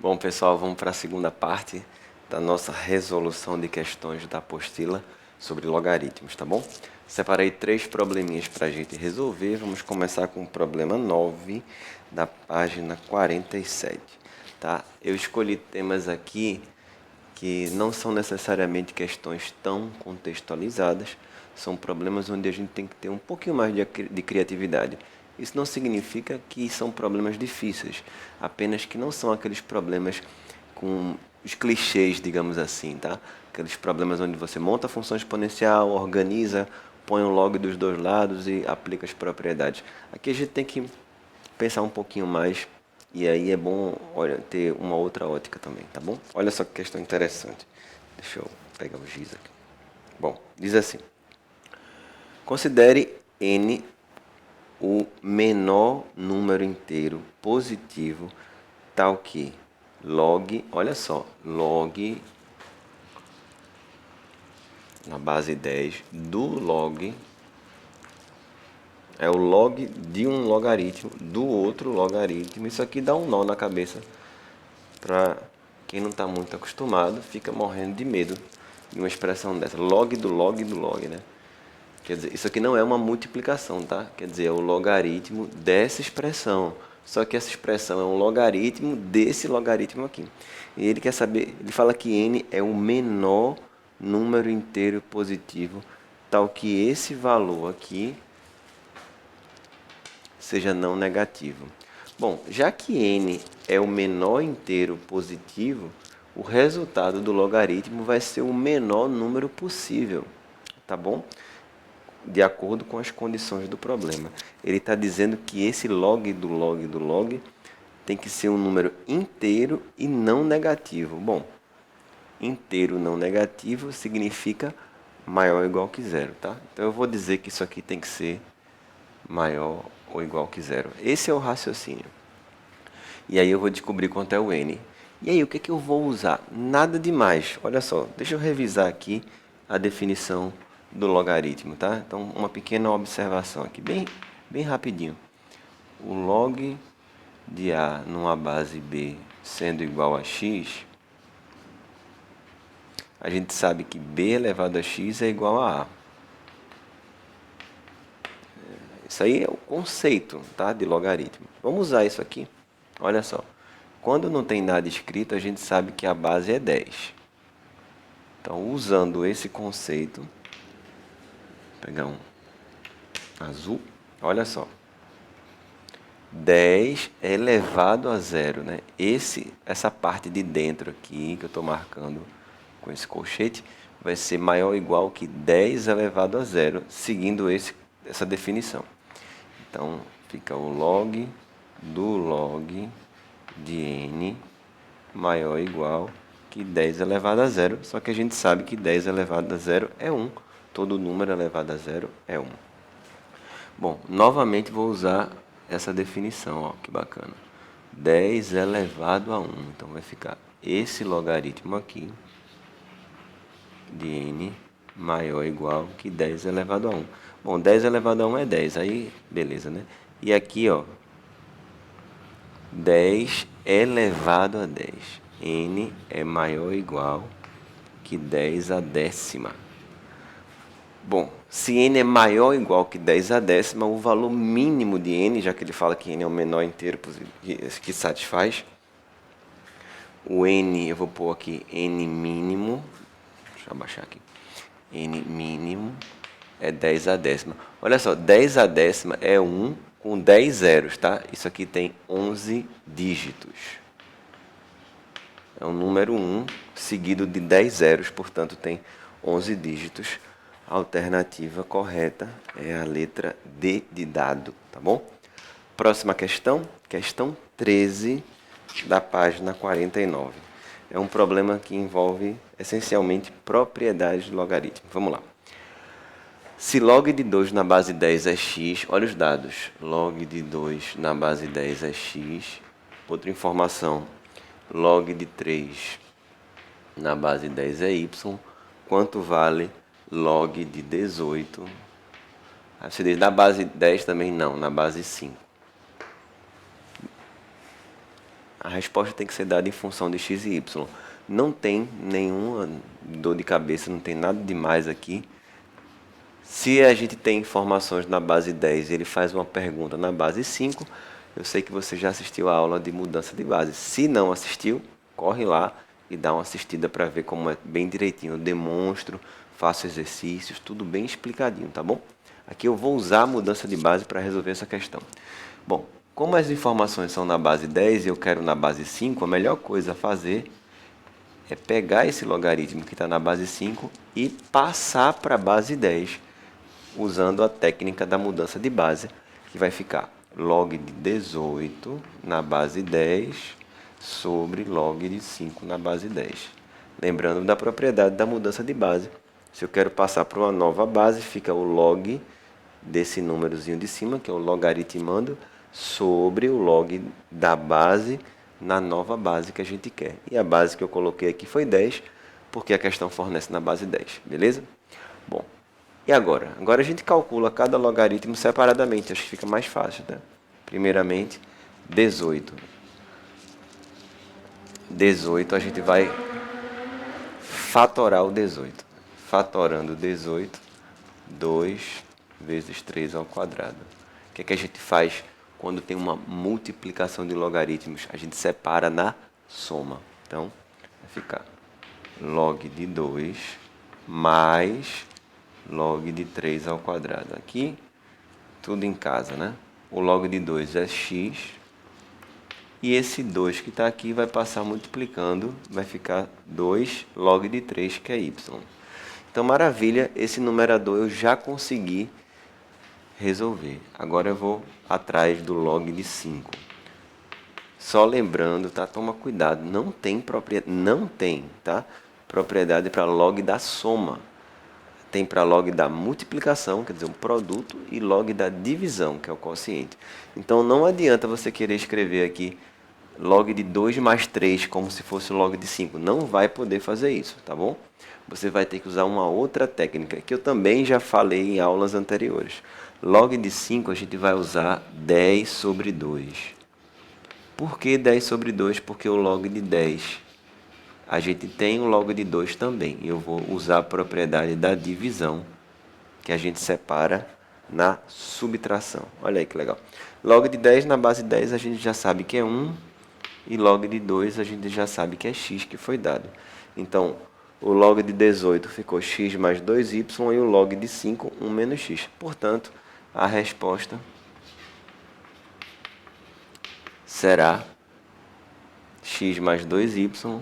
Bom, pessoal, vamos para a segunda parte da nossa resolução de questões da apostila sobre logaritmos, tá bom? Separei 3 probleminhas para a gente resolver. Vamos começar com o problema 9 da página 47, tá? Eu escolhi temas aqui que não são necessariamente questões tão contextualizadas, são problemas onde a gente tem que ter um pouquinho mais de criatividade. Isso não significa que são problemas difíceis, apenas que não são aqueles problemas com os clichês, digamos assim, tá? Aqueles problemas onde você monta a função exponencial, organiza, põe o log dos dois lados e aplica as propriedades. Aqui a gente tem que pensar um pouquinho mais e aí é bom, olha, ter uma outra ótica também, tá bom? Olha só que questão interessante. Deixa eu pegar o giz aqui. Bom, diz assim: considere n o menor número inteiro positivo tal que log, olha só, log na base 10 do log é o log de um logaritmo do outro logaritmo. Isso aqui dá um nó na cabeça para quem não está muito acostumado, fica morrendo de medo de uma expressão dessa. Log do log do log, né? Quer dizer, isso aqui não é uma multiplicação, tá? Quer dizer, é o logaritmo dessa expressão. Só que essa expressão é um logaritmo desse logaritmo aqui. E ele quer saber, ele fala que n é o menor número inteiro positivo, tal que esse valor aqui seja não negativo. Bom, já que n é o menor inteiro positivo, o resultado do logaritmo vai ser o menor número possível, tá bom? De acordo com as condições do problema. Ele está dizendo que esse log do log do log tem que ser um número inteiro e não negativo. Bom, inteiro não negativo significa maior ou igual que zero, tá? Então eu vou dizer que isso aqui tem que ser maior ou igual que zero. Esse é o raciocínio. E aí eu vou descobrir quanto é o n. E aí, o que eu vou usar? Nada demais. Olha só, deixa eu revisar aqui a definição do logaritmo, tá? Então, uma pequena observação aqui, bem rapidinho. O log de A numa base B sendo igual a x, a gente sabe que B elevado a x é igual a A. Isso aí é o conceito, tá, de logaritmo. Vamos usar isso aqui. Olha só. Quando não tem nada escrito, a gente sabe que a base é 10. Então, usando esse conceito, vou pegar um azul, olha só. 10 é elevado a zero, né? Essa parte de dentro aqui, que eu estou marcando com esse colchete, vai ser maior ou igual que 10 elevado a zero, seguindo essa definição. Então, fica o log do log de n maior ou igual que 10 elevado a zero, só que a gente sabe que 10 elevado a zero é 1. Todo número elevado a zero é 1. Bom, novamente vou usar essa definição, ó, que bacana. 10 elevado a 1. Então vai ficar esse logaritmo aqui de n maior ou igual que 10 elevado a 1. Bom, 10 elevado a 1 é 10, aí beleza, né? E aqui, ó, 10 elevado a 10. N é maior ou igual que 10 a décima. Bom, se n é maior ou igual que 10 a décima, o valor mínimo de n, já que ele fala que n é o menor inteiro que satisfaz, o n, eu vou pôr aqui n mínimo, deixa eu abaixar aqui, n mínimo é 10 a décima. Olha só, 10 a décima é 1 com 10 zeros, tá? Isso aqui tem 11 dígitos. É um número 1 seguido de 10 zeros, portanto tem 11 dígitos. A alternativa correta é a letra D de dado, tá bom? Próxima questão, questão 13 da página 49. É um problema que envolve essencialmente propriedades do logaritmo. Vamos lá. Se log de 2 na base 10 é x, olha os dados. Log de 2 na base 10 é x. Outra informação, log de 3 na base 10 é y. Quanto vale log de 18? Aí você diz, na base 10 também não, na base 5. A resposta tem que ser dada em função de x e y. Não tem nenhuma dor de cabeça, não tem nada demais aqui. Se a gente tem informações na base 10 e ele faz uma pergunta na base 5, eu sei que você já assistiu a aula de mudança de base. Se não assistiu, corre lá e dá uma assistida para ver como é bem direitinho. Eu demonstro, faço exercícios, tudo bem explicadinho, tá bom? Aqui eu vou usar a mudança de base para resolver essa questão. Bom, como as informações são na base 10 e eu quero na base 5, a melhor coisa a fazer é pegar esse logaritmo que está na base 5 e passar para a base 10, usando a técnica da mudança de base, que vai ficar log de 18 na base 10 sobre log de 5 na base 10. Lembrando da propriedade da mudança de base. Se eu quero passar para uma nova base, fica o log desse númerozinho de cima, que é o logaritmando, sobre o log da base na nova base que a gente quer. E a base que eu coloquei aqui foi 10, porque a questão fornece na base 10, beleza? Bom, e agora? Agora a gente calcula cada logaritmo separadamente, acho que fica mais fácil, né? Primeiramente, 18. 18 a gente vai fatorar o 18. Fatorando 18, 2 vezes 3 ao quadrado. O que é que a gente faz quando tem uma multiplicação de logaritmos? A gente separa na soma. Então, vai ficar log de 2 mais log de 3 ao quadrado. Aqui, tudo em casa, né? O log de 2 é x. E esse 2 que está aqui vai passar multiplicando, vai ficar 2 log de 3, que é y. Então, maravilha, esse numerador eu já consegui resolver. Agora eu vou atrás do log de 5. Só lembrando, tá? Toma cuidado, não tem propriedade para log da soma. Tem para log da multiplicação, quer dizer, um produto, e log da divisão, que é o quociente. Então não adianta você querer escrever aqui log de 2 mais 3 como se fosse log de 5. Não vai poder fazer isso, tá bom? Você vai ter que usar uma outra técnica, que eu também já falei em aulas anteriores. Log de 5 a gente vai usar 10 sobre 2. Por que 10 sobre 2? Porque o log de 10, a gente tem o log de 2 também. Eu vou usar a propriedade da divisão, que a gente separa na subtração. Olha aí que legal. Log de 10 na base 10 a gente já sabe que é 1. E log de 2 a gente já sabe que é x que foi dado. Então, o log de 18 ficou x mais 2y e o log de 5, 1 menos x. Portanto, a resposta será x mais 2y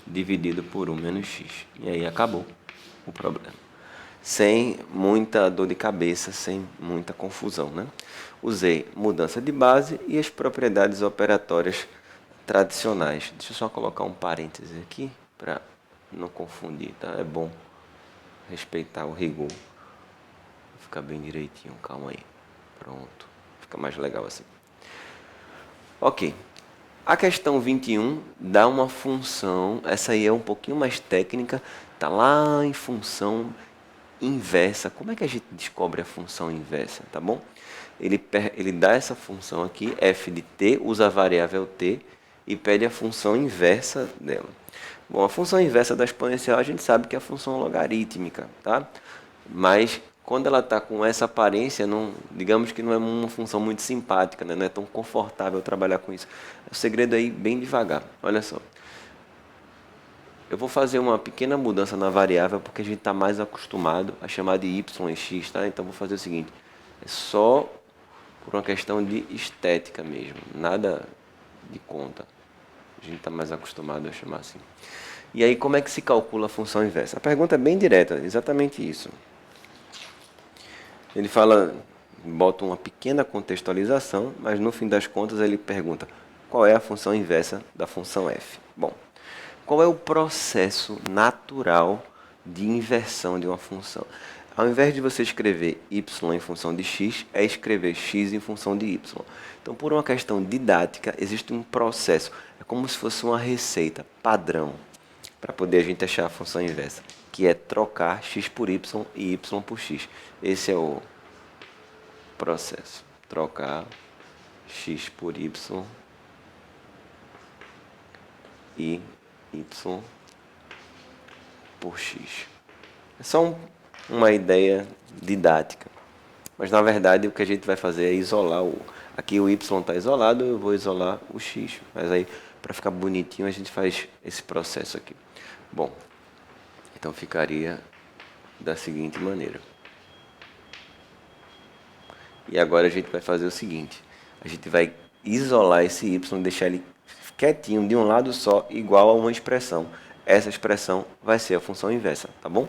dividido por 1 menos x. E aí acabou o problema. Sem muita dor de cabeça, sem muita confusão, né? Usei mudança de base e as propriedades operatórias tradicionais. Deixa eu só colocar um parêntese aqui para não confundir, tá? É bom respeitar o rigor. Fica bem direitinho, calma aí. Pronto, fica mais legal assim. Ok. A questão 21 dá uma função, essa aí é um pouquinho mais técnica, tá lá em função inversa. Como é que a gente descobre a função inversa, tá bom? Ele dá essa função aqui, f de t, usa a variável t e pede a função inversa dela. Bom, a função inversa da exponencial a gente sabe que é a função logarítmica, tá? Mas quando ela está com essa aparência, não, digamos que não é uma função muito simpática, né? Não é tão confortável trabalhar com isso. O segredo aí, bem devagar. Olha só. Eu vou fazer uma pequena mudança na variável porque a gente está mais acostumado a chamar de y e x, tá? Então vou fazer o seguinte, é só por uma questão de estética mesmo, nada de conta. A gente está mais acostumado a chamar assim. E aí como é que se calcula a função inversa? A pergunta é bem direta, exatamente isso. Ele fala, bota uma pequena contextualização, mas no fim das contas ele pergunta qual é a função inversa da função f. Bom, qual é o processo natural de inversão de uma função? Ao invés de você escrever y em função de x, é escrever x em função de y. Então, por uma questão didática, existe um processo. É como se fosse uma receita padrão para poder a gente achar a função inversa, que é trocar x por y e y por x. Esse é o processo. Trocar x por y e y por x. É só uma ideia didática. Mas, na verdade, o que a gente vai fazer é isolar aqui o y está isolado, eu vou isolar o x. Mas aí, para ficar bonitinho, a gente faz esse processo aqui. Bom, então ficaria da seguinte maneira. E agora a gente vai fazer o seguinte. A gente vai isolar esse y, deixar ele quietinho de um lado só, igual a uma expressão. Essa expressão vai ser a função inversa, tá bom?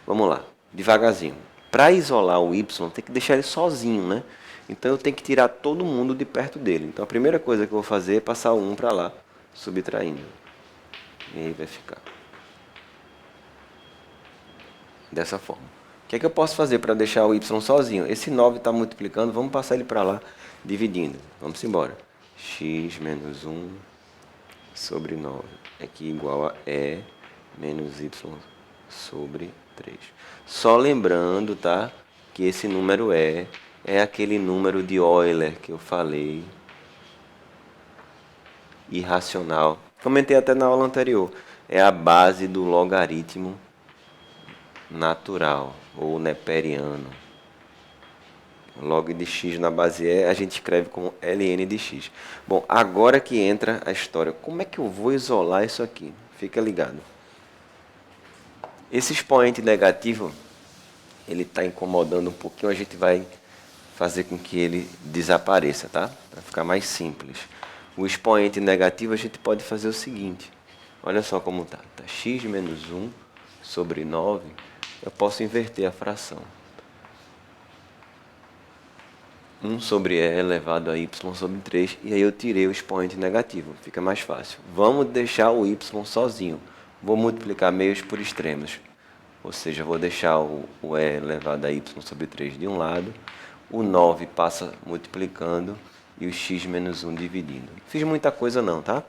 Vamos lá, devagarzinho. Para isolar o y, tem que deixar ele sozinho, né? Então eu tenho que tirar todo mundo de perto dele. Então a primeira coisa que eu vou fazer é passar o 1 para lá, subtraindo. E aí vai ficar dessa forma. O que é que eu posso fazer para deixar o y sozinho? Esse 9 está multiplicando, vamos passar ele para lá, dividindo. Vamos embora. X menos 1 sobre 9 é aqui igual a E menos Y sobre 3. Só lembrando, tá, que esse número é aquele número de Euler que eu falei, irracional. Comentei até na aula anterior. É a base do logaritmo natural ou neperiano. Log de x na base E a gente escreve como ln de x. Bom, agora que entra a história. Como é que eu vou isolar isso aqui? Fica ligado. Esse expoente negativo, ele está incomodando um pouquinho, a gente vai fazer com que ele desapareça, tá? Para ficar mais simples. O expoente negativo a gente pode fazer o seguinte. Olha só como está. Tá x menos 1 sobre 9. Eu posso inverter a fração. 1 sobre E elevado a y sobre 3. E aí eu tirei o expoente negativo. Fica mais fácil. Vamos deixar o y sozinho. Vou multiplicar meios por extremos. Ou seja, vou deixar o E elevado a y sobre 3 de um lado. O 9 passa multiplicando e o x menos 1 dividindo. Fiz muita coisa não, tá?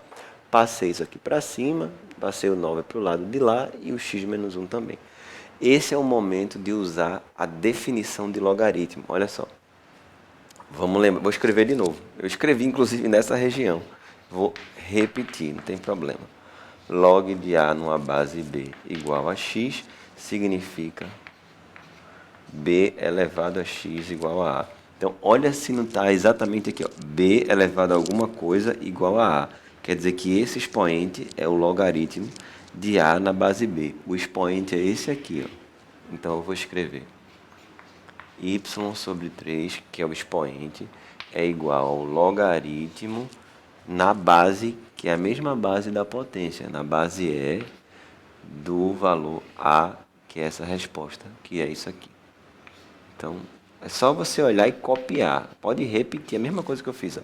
Passei isso aqui para cima, passei o 9 para o lado de lá e o x menos 1 também. Esse é o momento de usar a definição de logaritmo. Olha só. Vamos lembrar, vou escrever de novo. Eu escrevi inclusive nessa região. Vou repetir, não tem problema. Log de A numa base B igual a x significa B elevado a x igual a A. Então, olha se não está exatamente aqui. Ó. B elevado a alguma coisa igual a A. Quer dizer que esse expoente é o logaritmo de A na base B. O expoente é esse aqui. Ó. Então, eu vou escrever y sobre 3, que é o expoente, é igual ao logaritmo na base, que é a mesma base da potência, na base E do valor A, que é essa resposta, que é isso aqui. Então, é só você olhar e copiar. Pode repetir a mesma coisa que eu fiz.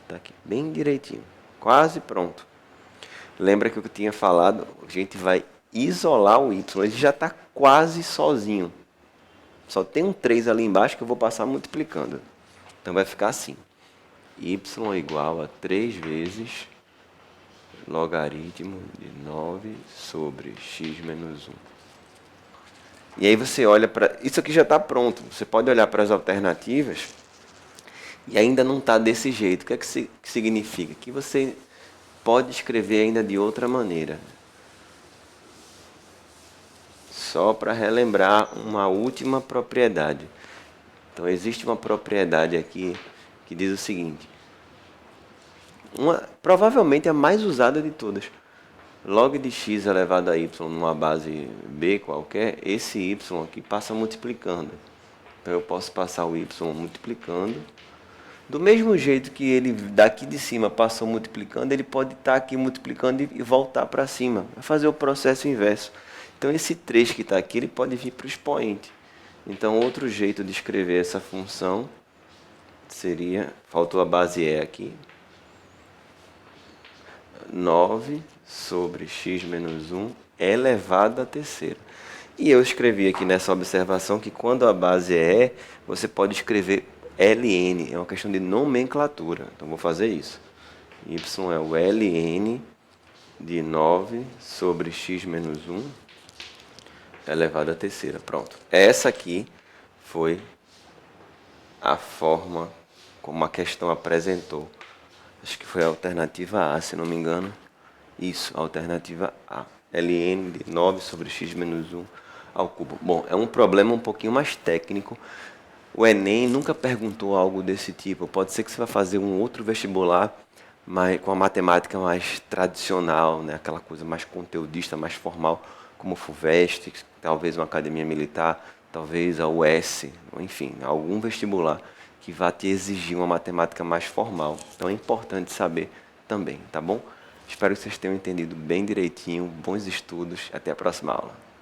Está aqui, bem direitinho. Quase pronto. Lembra que eu tinha falado, a gente vai isolar o y. Ele já está quase sozinho. Só tem um 3 ali embaixo que eu vou passar multiplicando. Então vai ficar assim. Y igual a 3 vezes logaritmo de 9 sobre x menos 1. E aí você olha para... Isso aqui já está pronto. Você pode olhar para as alternativas e ainda não está desse jeito. O que é que significa? Que você pode escrever ainda de outra maneira. Só para relembrar uma última propriedade. Então, existe uma propriedade aqui que diz o seguinte. Provavelmente a mais usada de todas. Log de x elevado a y numa base b qualquer, esse y aqui passa multiplicando. Então, eu posso passar o y multiplicando. Do mesmo jeito que ele daqui de cima passou multiplicando, ele pode estar aqui multiplicando e voltar para cima. Vai fazer o processo inverso. Então, esse 3 que está aqui, ele pode vir para o expoente. Então, outro jeito de escrever essa função seria, faltou a base E aqui, 9 sobre x menos 1 elevado à terceira. E eu escrevi aqui nessa observação que quando a base é E, você pode escrever ln, é uma questão de nomenclatura. Então, vou fazer isso. Y é o ln de 9 sobre x menos 1 elevado à terceira. Pronto. Essa aqui foi a forma como a questão apresentou. Acho que foi a alternativa A, se não me engano. Isso, alternativa A. ln de 9 sobre x menos 1 ao cubo. Bom, é um problema um pouquinho mais técnico. O Enem nunca perguntou algo desse tipo. Pode ser que você vá fazer um outro vestibular, mas com a matemática mais tradicional, né? Aquela coisa mais conteudista, mais formal, como o FUVEST, talvez uma academia militar, talvez a UES, enfim, algum vestibular que vá te exigir uma matemática mais formal. Então é importante saber também, tá bom? Espero que vocês tenham entendido bem direitinho. Bons estudos. Até a próxima aula.